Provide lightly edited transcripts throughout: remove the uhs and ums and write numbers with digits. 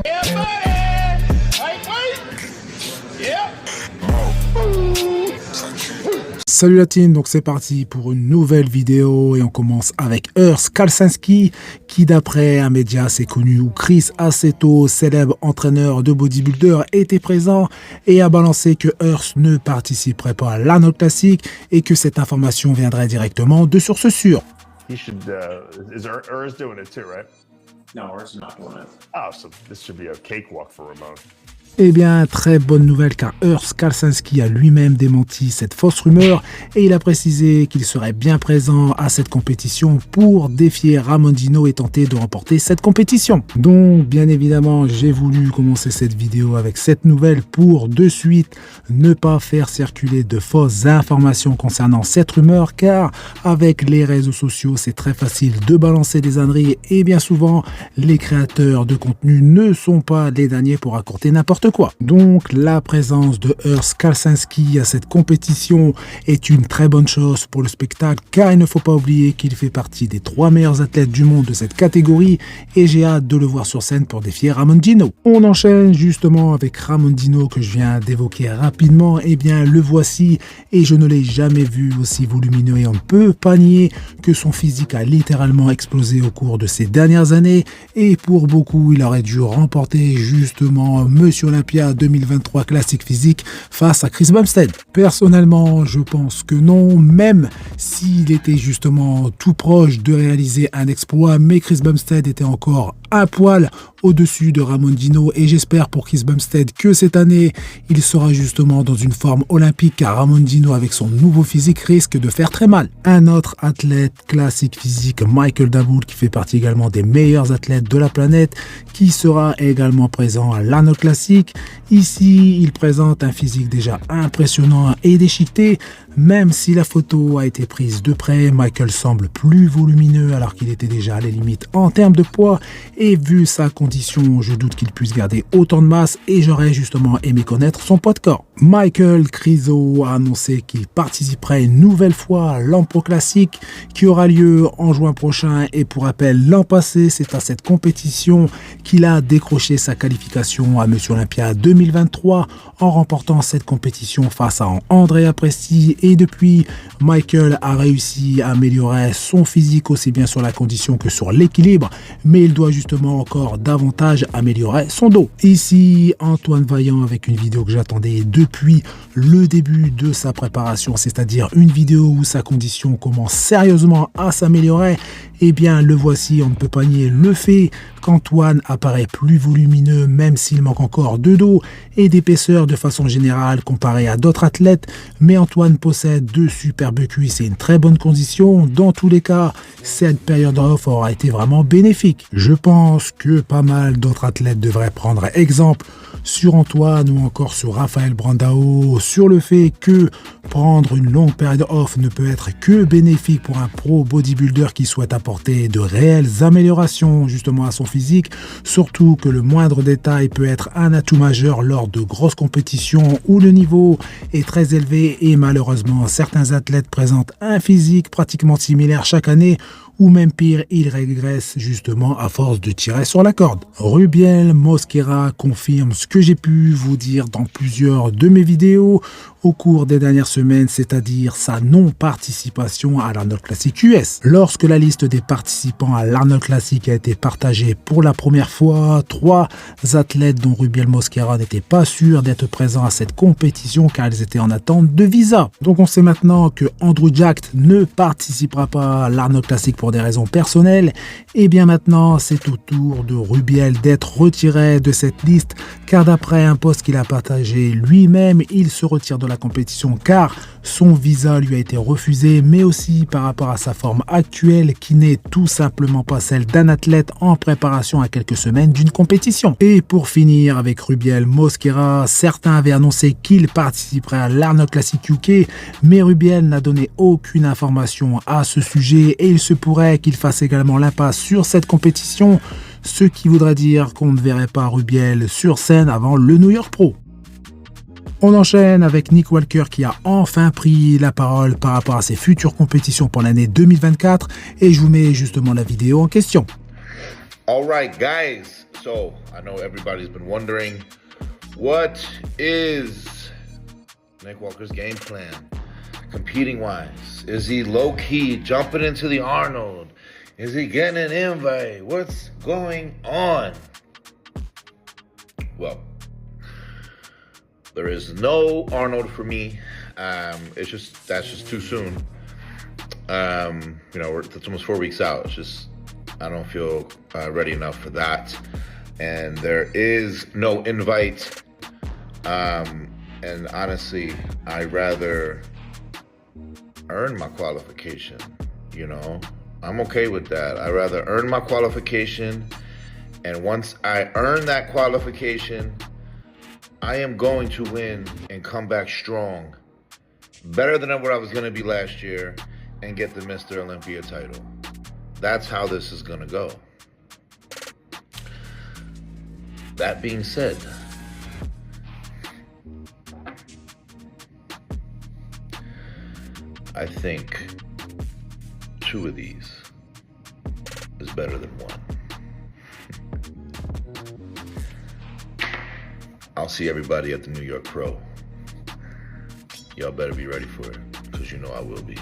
Yeah, buddy! Lightweight! Yeah! Salut la team, donc c'est parti pour une nouvelle vidéo et on commence avec Urs Kalczynski qui d'après un média assez connu où Chris Aceto, célèbre entraîneur de bodybuilder, était présent et a balancé que Urs ne participerait pas à l'Arnold Classic et que cette information viendrait directement de sources sûres. He should, is Urs doing it too, right? No, Urs is not doing it. Oh, so this should be a cakewalk for Ramon. Eh bien, très bonne nouvelle car Urs Kalczynski a lui-même démenti cette fausse rumeur et il a précisé qu'il serait bien présent à cette compétition pour défier Ramondino et tenter de remporter cette compétition. Donc, bien évidemment, j'ai voulu commencer cette vidéo avec cette nouvelle pour de suite ne pas faire circuler de fausses informations concernant cette rumeur car avec les réseaux sociaux, c'est très facile de balancer des âneries et bien souvent, les créateurs de contenu ne sont pas les derniers pour raconter n'importe quoi. Donc la présence de Urs Kalczynski à cette compétition est une très bonne chose pour le spectacle car il ne faut pas oublier qu'il fait partie des 3 meilleurs athlètes du monde de cette catégorie et j'ai hâte de le voir sur scène pour défier Ramondino. On enchaîne justement avec Ramondino que je viens d'évoquer rapidement, et bien le voici et je ne l'ai jamais vu aussi volumineux et on ne peut pas nier que son physique a littéralement explosé au cours de ces dernières années et pour beaucoup il aurait dû remporter justement Monsieur Olympia 2023 classique physique face à Chris Bumstead. Personnellement, je pense que non, même s'il était justement tout proche de réaliser un exploit, mais Chris Bumstead était encore un poil au-dessus de Ramondino et j'espère pour Chris Bumstead que cette année, il sera justement dans une forme olympique car Ramondino avec son nouveau physique risque de faire très mal. Un autre athlète classique physique, Michael Daboul, qui fait partie également des meilleurs athlètes de la planète, qui sera également présent à l'Arnold Classic. Ici, il présente un physique déjà impressionnant et déchiqueté. Même si la photo a été prise de près, Michael semble plus volumineux alors qu'il était déjà à les limites en termes de poids et vu sa condition, je doute qu'il puisse garder autant de masse et j'aurais justement aimé connaître son poids de corps. Michael Krizo a annoncé qu'il participerait une nouvelle fois à l'Ampro Classic qui aura lieu en juin prochain et pour rappel, l'an passé, c'est à cette compétition qu'il a décroché sa qualification à Monsieur Olympia 2023 en remportant cette compétition face à Andrea Presti et depuis, Michael a réussi à améliorer son physique aussi bien sur la condition que sur l'équilibre, mais il doit justement encore davantage améliorer son dos. Ici, Antoine Vaillant avec une vidéo que j'attendais depuis le début de sa préparation, c'est-à-dire une vidéo où sa condition commence sérieusement à s'améliorer. Eh bien, le voici, on ne peut pas nier le fait qu'Antoine apparaît plus volumineux même s'il manque encore de dos et d'épaisseur de façon générale comparé à d'autres athlètes, mais Antoine possède de superbes cuisses et une très bonne condition. Dans tous les cas, cette période off aura été vraiment bénéfique. Je pense que pas mal d'autres athlètes devraient prendre exemple sur Antoine ou encore sur Raphaël Brandao, sur le fait que prendre une longue période off ne peut être que bénéfique pour un pro bodybuilder qui souhaite apporter de réelles améliorations justement à son physique, surtout que le moindre détail peut être un atout majeur lors de grosses compétitions où le niveau est très élevé et malheureusement certains athlètes présentent un physique pratiquement similaire chaque année ou même pire, il régresse justement à force de tirer sur la corde. Rubiel Mosquera confirme ce que j'ai pu vous dire dans plusieurs de mes vidéos au cours des dernières semaines, c'est-à-dire sa non-participation à l'Arnold Classic US. Lorsque la liste des participants à l'Arnold Classic a été partagée pour la première fois, 3 athlètes dont Rubiel Mosquera n'étaient pas sûrs d'être présents à cette compétition car ils étaient en attente de visa. Donc on sait maintenant que Andrew Jacked ne participera pas à l'Arnold Classic pour des raisons personnelles, et bien maintenant c'est au tour de Rubiel d'être retiré de cette liste car d'après un post qu'il a partagé lui-même, il se retire de la compétition car son visa lui a été refusé, mais aussi par rapport à sa forme actuelle qui n'est tout simplement pas celle d'un athlète en préparation à quelques semaines d'une compétition. Et pour finir avec Rubiel Mosquera, certains avaient annoncé qu'il participerait à l'Arnold Classic UK, mais Rubiel n'a donné aucune information à ce sujet et il se pourrait qu'il fasse également l'impasse sur cette compétition, ce qui voudrait dire qu'on ne verrait pas Rubiel sur scène avant le New York Pro. On enchaîne avec Nick Walker qui a enfin pris la parole par rapport à ses futures compétitions pour l'année 2024 et je vous mets justement la vidéo en question. All right, guys. So I know everybody's been wondering, what is Nick Walker's game plan? Competing wise, is he low key jumping into the Arnold? Is he getting an invite? What's going on? Well, there is no Arnold for me. That's just too soon. It's almost 4 weeks out. It's just, I don't feel ready enough for that. And there is no invite. And honestly, I'd rather earn my qualification, I'm okay with that. I'd rather earn my qualification, and once I earn that qualification, I am going to win and come back strong, better than what I was going to be last year, and get the Mr. Olympia title. That's how this is going to go. That being said, I think 2 of these is better than 1. I'll see everybody at the New York Pro. Y'all better be ready for it, because I will be.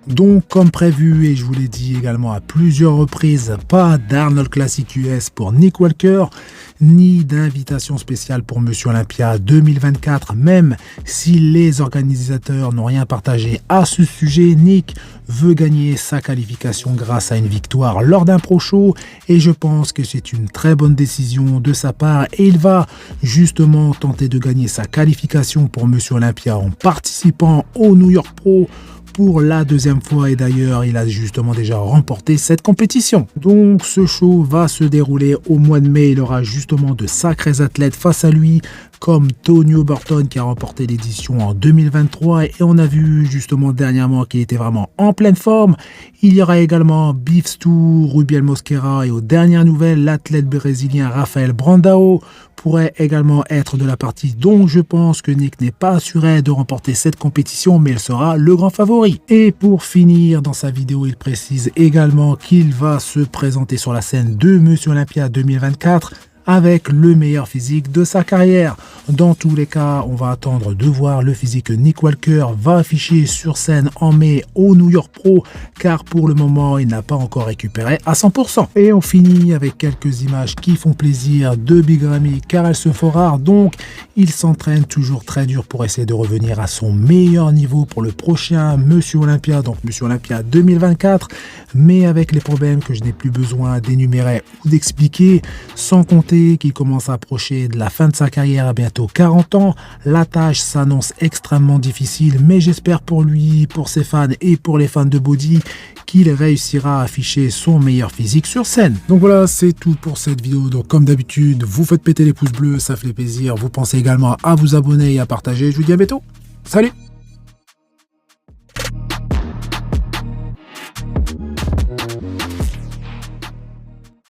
Donc, comme prévu, et je vous l'ai dit également à plusieurs reprises, pas d'Arnold Classic US pour Nick Walker, ni d'invitation spéciale pour Monsieur Olympia 2024, même si les organisateurs n'ont rien partagé à ce sujet. Nick veut gagner sa qualification grâce à une victoire lors d'un Pro Show, et je pense que c'est une très bonne décision de sa part, et il va justement tenter de gagner sa qualification pour Monsieur Olympia en participant au New York Pro pour la 2e fois, et d'ailleurs il a justement déjà remporté cette compétition. Donc ce show va se dérouler au mois de mai. Il aura justement de sacrés athlètes face à lui, comme Tonio Burton qui a remporté l'édition en 2023, et on a vu justement dernièrement qu'il était vraiment en pleine forme. Il y aura également Beef Stew, Rubiel Mosquera, et aux dernières nouvelles, l'athlète brésilien Rafael Brandao pourrait également être de la partie. Donc je pense que Nick n'est pas assuré de remporter cette compétition, mais il sera le grand favori. Et pour finir, dans sa vidéo, il précise également qu'il va se présenter sur la scène de Monsieur Olympia 2024 avec le meilleur physique de sa carrière. Dans tous les cas, on va attendre de voir le physique que Nick Walker va afficher sur scène en mai au New York Pro, car pour le moment, il n'a pas encore récupéré à 100%. Et on finit avec quelques images qui font plaisir de Big Ramy, car elles se font rares, donc il s'entraîne toujours très dur pour essayer de revenir à son meilleur niveau pour le prochain Monsieur Olympia, donc Monsieur Olympia 2024, mais avec les problèmes que je n'ai plus besoin d'énumérer ou d'expliquer, sans compter qu'il commence à approcher de la fin de sa carrière à bientôt 40 ans. La tâche s'annonce extrêmement difficile, mais j'espère pour lui, pour ses fans et pour les fans de body qu'il réussira à afficher son meilleur physique sur scène. Donc voilà, c'est tout pour cette vidéo. Donc comme d'habitude, vous faites péter les pouces bleus, ça fait plaisir. Vous pensez également à vous abonner et à partager. Je vous dis à bientôt. Salut!